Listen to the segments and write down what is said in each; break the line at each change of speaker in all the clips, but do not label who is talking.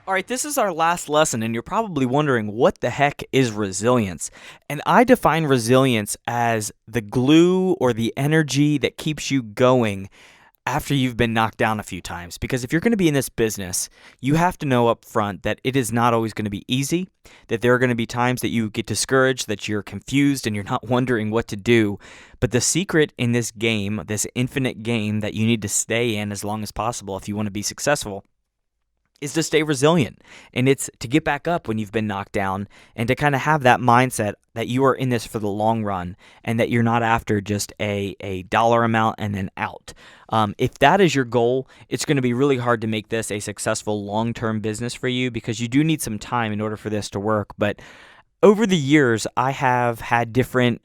All right, this is our last lesson, and you're probably wondering what the heck is resilience? And I define resilience as the glue or the energy that keeps you going after you've been knocked down a few times. Because if you're going to be in this business, you have to know up front that it is not always going to be easy, that there are going to be times that you get discouraged, that you're confused, and you're not wondering what to do. But the secret in this game, this infinite game that you need to stay in as long as possible if you want to be successful, is to stay resilient. And it's to get back up when you've been knocked down and to kind of have that mindset that you are in this for the long run and that you're not after just a dollar amount and then out. If that is your goal, it's going to be really hard to make this a successful long-term business for you because you do need some time in order for this to work. But over the years, I have had different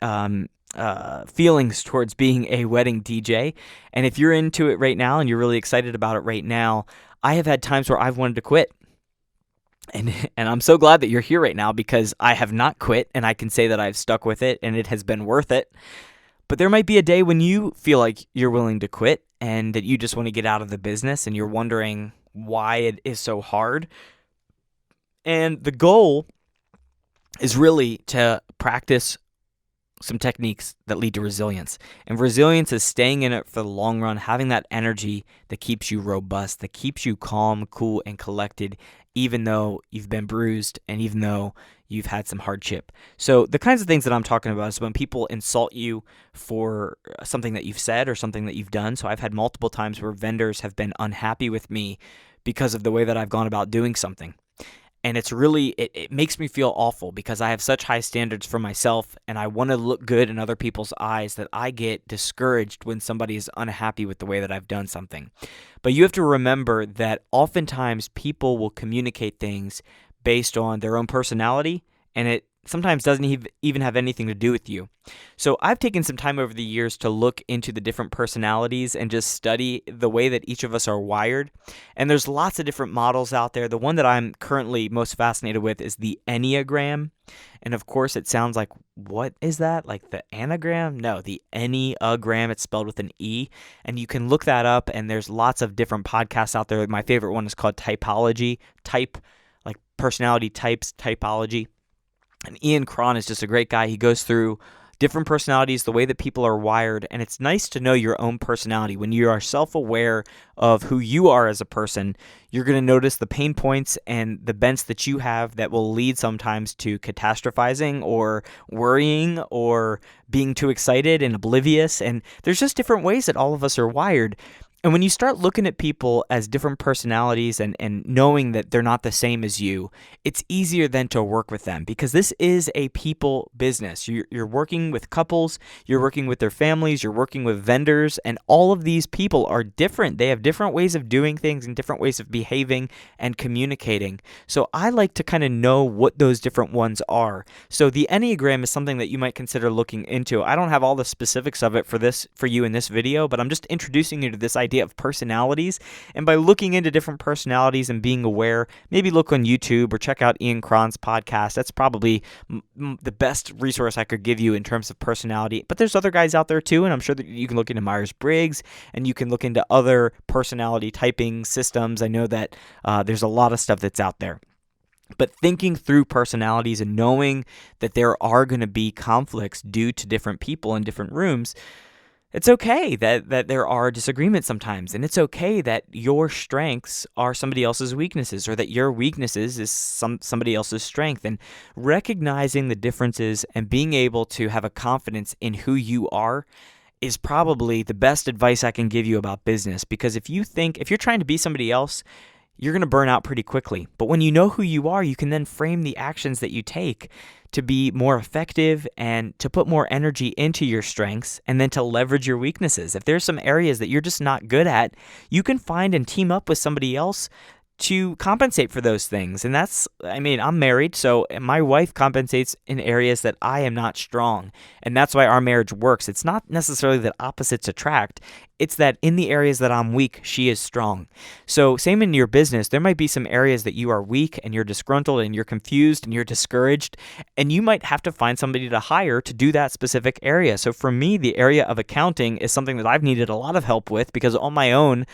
feelings towards being a wedding DJ. And if you're into it right now and you're really excited about it right now, I have had times where I've wanted to quit. And I'm so glad that you're here right now because I have not quit and I can say that I've stuck with it and it has been worth it. But there might be a day when you feel like you're willing to quit and that you just want to get out of the business and you're wondering why it is so hard. And the goal is really to practice some techniques that lead to resilience. And resilience is staying in it for the long run, having that energy that keeps you robust, that keeps you calm, cool, and collected, even though you've been bruised and even though you've had some hardship. So the kinds of things that I'm talking about is when people insult you for something that you've said or something that you've done. So I've had multiple times where vendors have been unhappy with me because of the way that I've gone about doing something. And it's really, it makes me feel awful because I have such high standards for myself and I want to look good in other people's eyes that I get discouraged when somebody is unhappy with the way that I've done something. But you have to remember that oftentimes people will communicate things based on their own personality, and it sometimes doesn't even have anything to do with you. So I've taken some time over the years to look into the different personalities and just study the way that each of us are wired. And there's lots of different models out there. The one that I'm currently most fascinated with is the Enneagram. And of course, it sounds like, what is that? Like the anagram? No, the Enneagram. It's spelled with an E. And you can look that up, and there's lots of different podcasts out there. My favorite one is called Typology, like personality types, typology. And Ian Cron is just a great guy. He goes through different personalities, the way that people are wired, and it's nice to know your own personality. When you are self-aware of who you are as a person, you're going to notice the pain points and the bents that you have that will lead sometimes to catastrophizing or worrying or being too excited and oblivious. And there's just different ways that all of us are wired. And when you start looking at people as different personalities and knowing that they're not the same as you, it's easier then to work with them because this is a people business. You're working with couples, you're working with their families, you're working with vendors, and all of these people are different. They have different ways of doing things and different ways of behaving and communicating. So I like to kind of know what those different ones are. So the Enneagram is something that you might consider looking into. I don't have all the specifics of it for you in this video, but I'm just introducing you to this idea of personalities. And by looking into different personalities and being aware, maybe look on YouTube or check out Ian Cron's podcast. That's probably the best resource I could give you in terms of personality. But there's other guys out there too, and I'm sure that you can look into Myers-Briggs and you can look into other personality typing systems. I know that there's a lot of stuff that's out there. But thinking through personalities and knowing that there are going to be conflicts due to different people in different rooms, it's okay that there are disagreements sometimes, and it's okay that your strengths are somebody else's weaknesses or that your weaknesses is somebody else's strength. And recognizing the differences and being able to have a confidence in who you are is probably the best advice I can give you about business. Because if you're trying to be somebody else, you're going to burn out pretty quickly. But when you know who you are, you can then frame the actions that you take to be more effective and to put more energy into your strengths and then to leverage your weaknesses. If there's some areas that you're just not good at, you can find and team up with somebody else to compensate for those things. And I'm married, so my wife compensates in areas that I am not strong. And that's why our marriage works. It's not necessarily that opposites attract. It's that in the areas that I'm weak, she is strong. So same in your business, there might be some areas that you are weak and you're disgruntled and you're confused and you're discouraged, and you might have to find somebody to hire to do that specific area. So for me, the area of accounting is something that I've needed a lot of help with because on my own,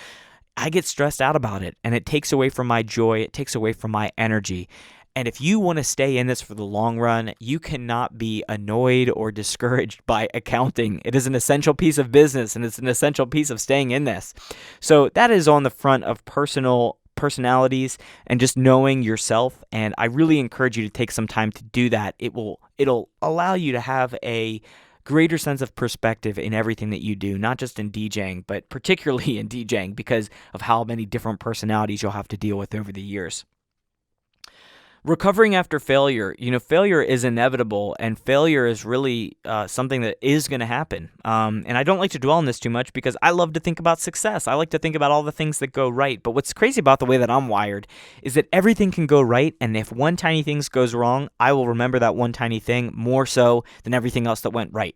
I get stressed out about it, and it takes away from my joy. It takes away from my energy. And if you want to stay in this for the long run, you cannot be annoyed or discouraged by accounting. It is an essential piece of business, and it's an essential piece of staying in this. So that is on the front of personalities and just knowing yourself. And I really encourage you to take some time to do that. It'll allow you to have a greater sense of perspective in everything that you do, not just in DJing, but particularly in DJing because of how many different personalities you'll have to deal with over the years. Recovering after failure, failure is inevitable, and failure is really something that is going to happen. And I don't like to dwell on this too much because I love to think about success. I like to think about all the things that go right. But what's crazy about the way that I'm wired is that everything can go right, and if one tiny thing goes wrong, I will remember that one tiny thing more so than everything else that went right.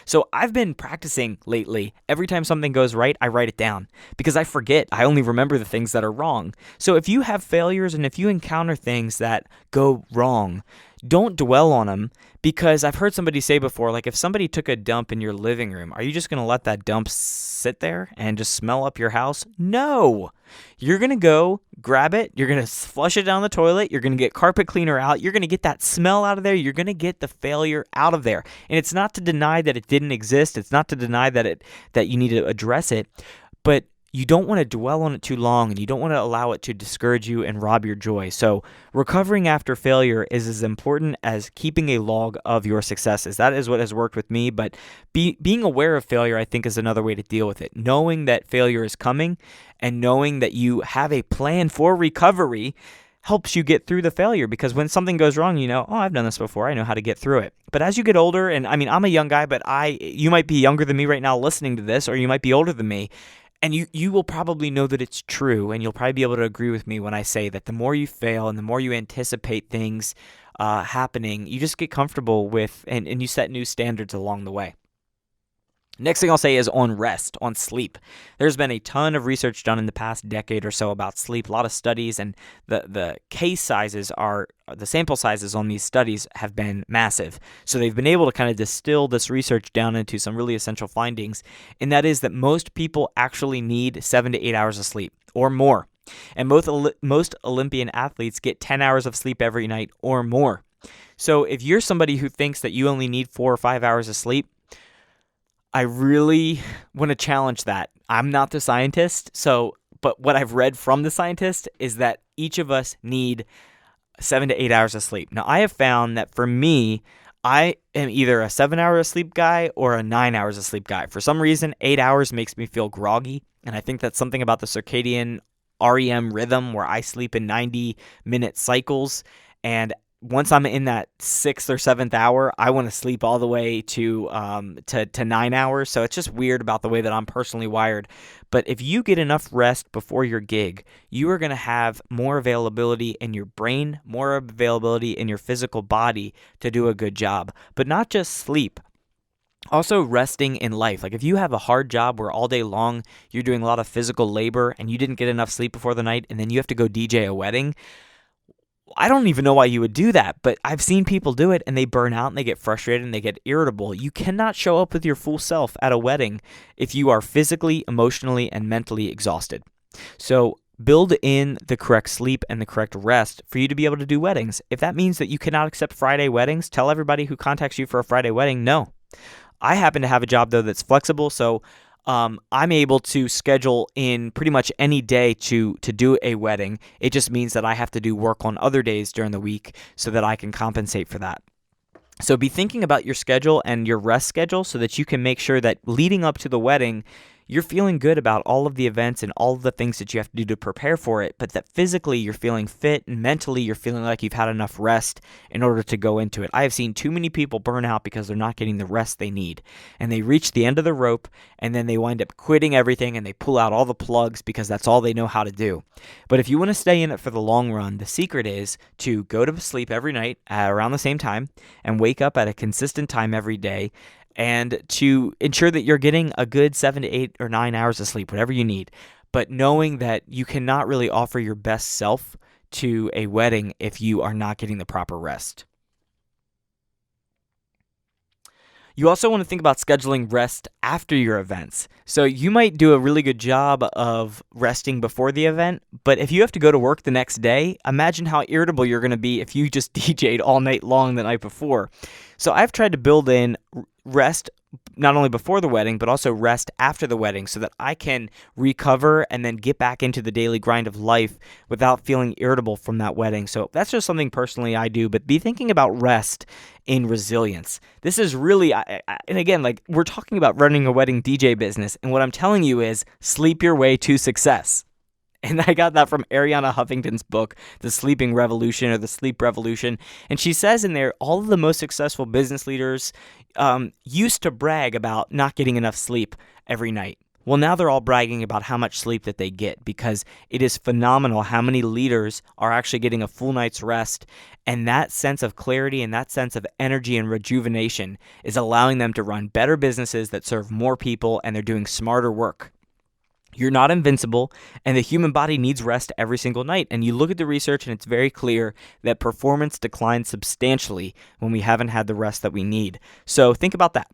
So I've been practicing lately. Every time something goes right, I write it down because I forget. I only remember the things that are wrong. So if you have failures and if you encounter things that go wrong, don't dwell on them, because I've heard somebody say before, like if somebody took a dump in your living room, are you just going to let that dump sit there and just smell up your house? No. You're going to go grab it. You're going to flush it down the toilet. You're going to get carpet cleaner out. You're going to get that smell out of there. You're going to get the failure out of there. And it's not to deny that it didn't exist. It's not to deny that you need to address it, but you don't want to dwell on it too long, and you don't want to allow it to discourage you and rob your joy. So recovering after failure is as important as keeping a log of your successes. That is what has worked with me, but being aware of failure, I think, is another way to deal with it. Knowing that failure is coming and knowing that you have a plan for recovery helps you get through the failure, because when something goes wrong, I've done this before. I know how to get through it. But as you get older, and I'm a young guy, but you might be younger than me right now listening to this, or you might be older than me. And you will probably know that it's true, and you'll probably be able to agree with me when I say that the more you fail and the more you anticipate things happening, you just get comfortable with, and you set new standards along the way. Next thing I'll say is on rest, on sleep. There's been a ton of research done in the past decade or so about sleep, a lot of studies, and the sample sizes on these studies have been massive. So they've been able to kind of distill this research down into some really essential findings, and that is that most people actually need 7 to 8 hours of sleep or more. And most Olympian athletes get 10 hours of sleep every night or more. So if you're somebody who thinks that you only need 4 or 5 hours of sleep, I really want to challenge that. I'm not the scientist, but what I've read from the scientist is that each of us need 7 to 8 hours of sleep. Now, I have found that for me, I am either a 7 hour sleep guy or a 9 hours of sleep guy. For some reason, 8 hours makes me feel groggy, and I think that's something about the circadian REM rhythm where I sleep in 90-minute cycles, and once I'm in that 6th or 7th hour, I want to sleep all the way to 9 hours. So it's just weird about the way that I'm personally wired. But if you get enough rest before your gig, you are going to have more availability in your brain, more availability in your physical body to do a good job. But not just sleep. Also resting in life. Like if you have a hard job where all day long you're doing a lot of physical labor and you didn't get enough sleep before the night, and then you have to go DJ a wedding, I don't even know why you would do that, but I've seen people do it and they burn out and they get frustrated and they get irritable. You cannot show up with your full self at a wedding if you are physically, emotionally, and mentally exhausted. So build in the correct sleep and the correct rest for you to be able to do weddings. If that means that you cannot accept Friday weddings, tell everybody who contacts you for a Friday wedding, no. I happen to have a job, though, that's flexible, so I'm able to schedule in pretty much any day to do a wedding. It just means that I have to do work on other days during the week so that I can compensate for that. So be thinking about your schedule and your rest schedule so that you can make sure that leading up to the wedding, you're feeling good about all of the events and all of the things that you have to do to prepare for it, but that physically you're feeling fit and mentally you're feeling like you've had enough rest in order to go into it. I have seen too many people burn out because they're not getting the rest they need, and they reach the end of the rope and then they wind up quitting everything and they pull out all the plugs because that's all they know how to do. But if you want to stay in it for the long run, the secret is to go to sleep every night around the same time and wake up at a consistent time every day, and to ensure that you're getting a good 7 to 8 or 9 hours of sleep, whatever you need. But knowing that you cannot really offer your best self to a wedding if you are not getting the proper rest. You also want to think about scheduling rest after your events. So you might do a really good job of resting before the event, but if you have to go to work the next day, imagine how irritable you're going to be if you just DJ'd all night long the night before. So I've tried to build in rest not only before the wedding, but also rest after the wedding so that I can recover and then get back into the daily grind of life without feeling irritable from that wedding. So that's just something personally I do, but be thinking about rest in resilience. This is really, and again, like we're talking about running a wedding DJ business, and what I'm telling you is sleep your way to success. And I got that from Arianna Huffington's book, The Sleeping Revolution or The Sleep Revolution. And she says in there, all of the most successful business leaders used to brag about not getting enough sleep every night. Well, now they're all bragging about how much sleep that they get because it is phenomenal how many leaders are actually getting a full night's rest. And that sense of clarity and that sense of energy and rejuvenation is allowing them to run better businesses that serve more people, and they're doing smarter work. You're not invincible, and the human body needs rest every single night. And you look at the research, and it's very clear that performance declines substantially when we haven't had the rest that we need. So think about that.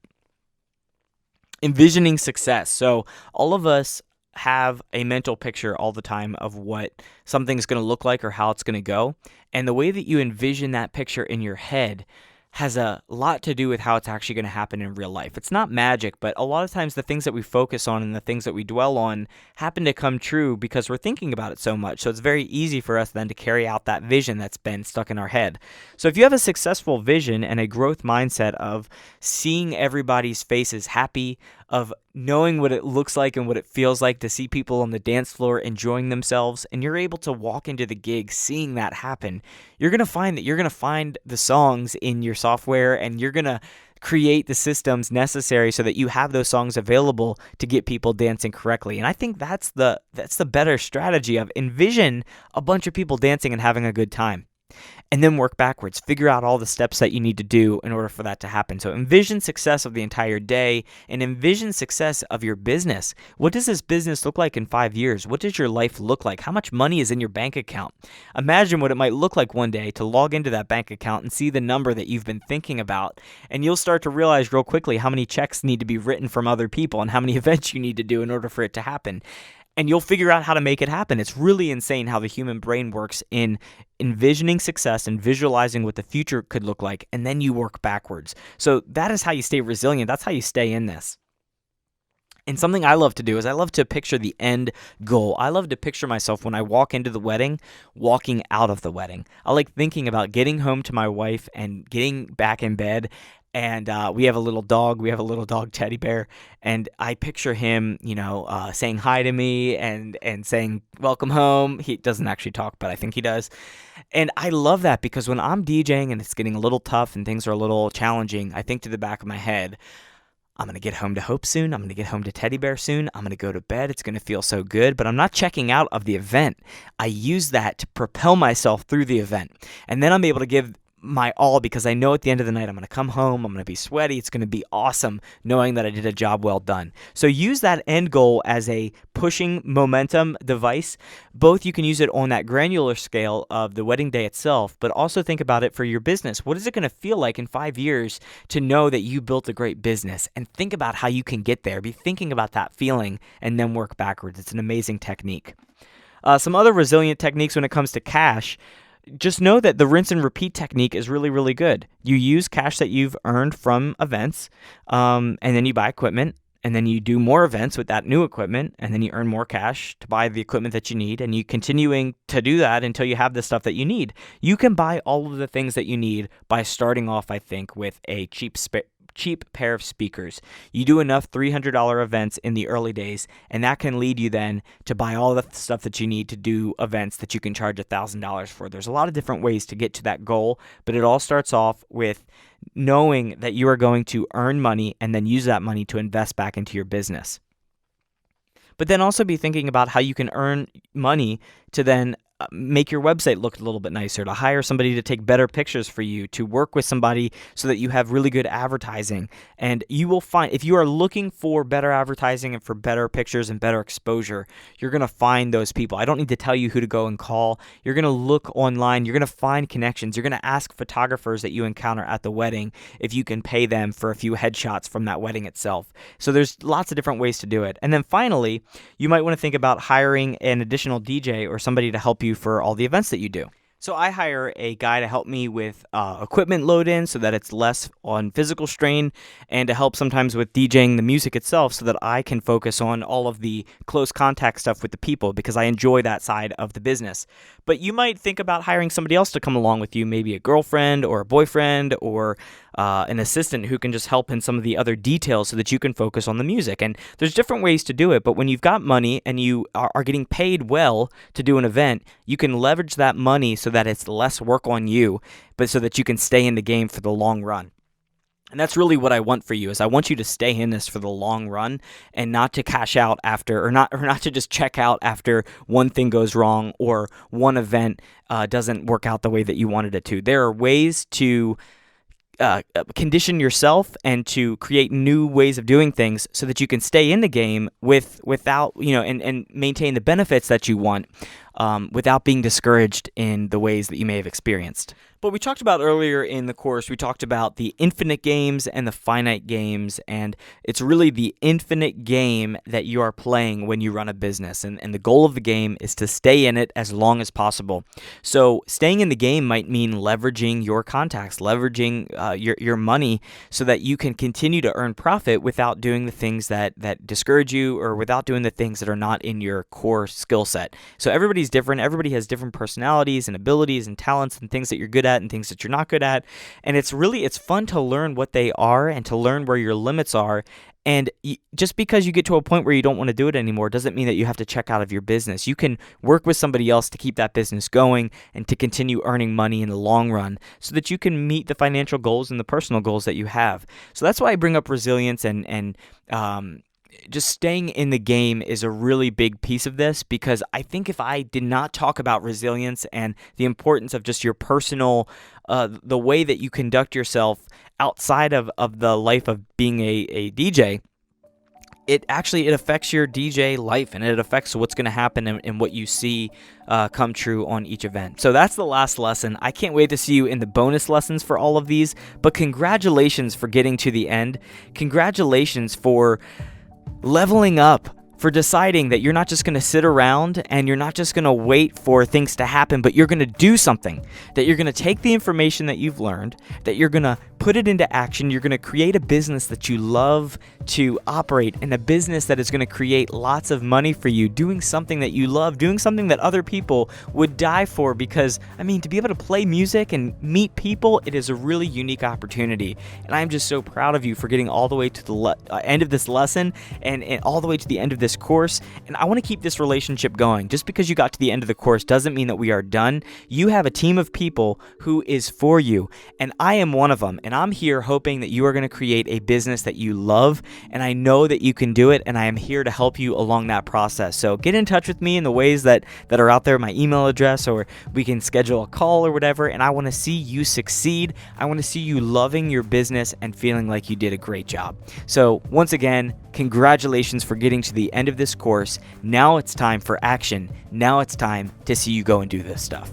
Envisioning success. So all of us have a mental picture all the time of what something's going to look like or how it's going to go. And the way that you envision that picture in your head has a lot to do with how it's actually going to happen in real life. It's not magic, but a lot of times the things that we focus on and the things that we dwell on happen to come true because we're thinking about it so much. So it's very easy for us then to carry out that vision that's been stuck in our head. So if you have a successful vision and a growth mindset of seeing everybody's faces happy, of knowing what it looks like and what it feels like to see people on the dance floor enjoying themselves, and you're able to walk into the gig seeing that happen, you're going to find that you're going to find the songs in your software, and you're going to create the systems necessary so that you have those songs available to get people dancing correctly. And I think that's the better strategy of envision a bunch of people dancing and having a good time. And then work backwards. Figure out all the steps that you need to do in order for that to happen. So envision success of the entire day and envision success of your business. What does this business look like in 5 years? What does your life look like? How much money is in your bank account? Imagine what it might look like one day to log into that bank account and see the number that you've been thinking about. And you'll start to realize real quickly how many checks need to be written from other people and how many events you need to do in order for it to happen. And you'll figure out how to make it happen. It's really insane how the human brain works in envisioning success and visualizing what the future could look like, and then you work backwards. So that is how you stay resilient. That's how you stay in this. And something I love to do is I love to picture the end goal. I love to picture myself when I walk into the wedding, walking out of the wedding. I like thinking about getting home to my wife and getting back in bed. And we have a little dog. We have a little dog teddy bear. And I picture him, saying hi to me and saying, welcome home. He doesn't actually talk, but I think he does. And I love that because when I'm DJing and it's getting a little tough and things are a little challenging, I think to the back of my head, I'm going to get home to Hope soon. I'm going to get home to Teddy Bear soon. I'm going to go to bed. It's going to feel so good, but I'm not checking out of the event. I use that to propel myself through the event. And then I'm able to give my all because I know at the end of the night I'm going to come home, I'm going to be sweaty, it's going to be awesome knowing that I did a job well done. So use that end goal as a pushing momentum device. Both you can use it on that granular scale of the wedding day itself, but also think about it for your business. What is it going to feel like in 5 years to know that you built a great business? And think about how you can get there. Be thinking about that feeling and then work backwards. It's an amazing technique. Some other resilient techniques when it comes to cash. Just know that the rinse and repeat technique is really, really good. You use cash that you've earned from events, and then you buy equipment, and then you do more events with that new equipment, and then you earn more cash to buy the equipment that you need, and you continuing to do that until you have the stuff that you need. You can buy all of the things that you need by starting off, I think, with a cheap pair of speakers. You do enough $300 events in the early days, and that can lead you then to buy all the stuff that you need to do events that you can charge $1,000 for. There's a lot of different ways to get to that goal, but it all starts off with knowing that you are going to earn money and then use that money to invest back into your business. But then also be thinking about how you can earn money to then make your website look a little bit nicer, to hire somebody to take better pictures for you, to work with somebody so that you have really good advertising. And you will find, if you are looking for better advertising and for better pictures and better exposure, you're going to find those people. I don't need to tell you who to go and call. You're going to look online. You're going to find connections. You're going to ask photographers that you encounter at the wedding if you can pay them for a few headshots from that wedding itself. So there's lots of different ways to do it. And then finally, you might want to think about hiring an additional DJ or somebody to help you for all the events that you do. So I hire a guy to help me with equipment load in so that it's less on physical strain, and to help sometimes with DJing the music itself so that I can focus on all of the close contact stuff with the people, because I enjoy that side of the business. But you might think about hiring somebody else to come along with you, maybe a girlfriend or a boyfriend or an assistant who can just help in some of the other details so that you can focus on the music. And there's different ways to do it, but when you've got money and you are getting paid well to do an event, you can leverage that money so that it's less work on you, but so that you can stay in the game for the long run. And that's really what I want for you, is I want you to stay in this for the long run and not to cash out after, or not to just check out after one thing goes wrong or one event doesn't work out the way that you wanted it to. There are ways to condition yourself and to create new ways of doing things so that you can stay in the game without, and maintain the benefits that you want without being discouraged in the ways that you may have experienced. But we talked about earlier in the course, we talked about the infinite games and the finite games, and it's really the infinite game that you are playing when you run a business, and the goal of the game is to stay in it as long as possible. So staying in the game might mean leveraging your contacts, leveraging your money so that you can continue to earn profit without doing the things that discourage you, or without doing the things that are not in your core skill set. So everybody's different. Everybody has different personalities and abilities and talents and things that you're good at and things that you're not good at. And it's fun to learn what they are and to learn where your limits are. And just because you get to a point where you don't want to do it anymore doesn't mean that you have to check out of your business. You can work with somebody else to keep that business going and to continue earning money in the long run so that you can meet the financial goals and the personal goals that you have. So that's why I bring up resilience, and just staying in the game is a really big piece of this, because I think if I did not talk about resilience and the importance of just your personal, the way that you conduct yourself outside of the life of being a DJ, it affects your DJ life, and it affects what's going to happen and what you see come true on each event. So that's the last lesson. I can't wait to see you in the bonus lessons for all of these, but congratulations for getting to the end. Congratulations for leveling up, for deciding that you're not just going to sit around and you're not just going to wait for things to happen, but you're going to do something, that you're going to take the information that you've learned, that you're going to put it into action. You're going to create a business that you love to operate, and a business that is going to create lots of money for you, doing something that you love, doing something that other people would die for, because, to be able to play music and meet people, it is a really unique opportunity. And I'm just so proud of you for getting all the way to the end of this lesson and all the way to the end of this course. And I want to keep this relationship going. Just because you got to the end of the course doesn't mean that we are done. You have a team of people who is for you, and I am one of them. And I'm here hoping that you are going to create a business that you love, and I know that you can do it, and I am here to help you along that process. So get in touch with me in the ways that are out there, my email address, or we can schedule a call or whatever, and I want to see you succeed. I want to see you loving your business and feeling like you did a great job. So once again, congratulations for getting to the end of this course. Now it's time for action. Now it's time to see you go and do this stuff.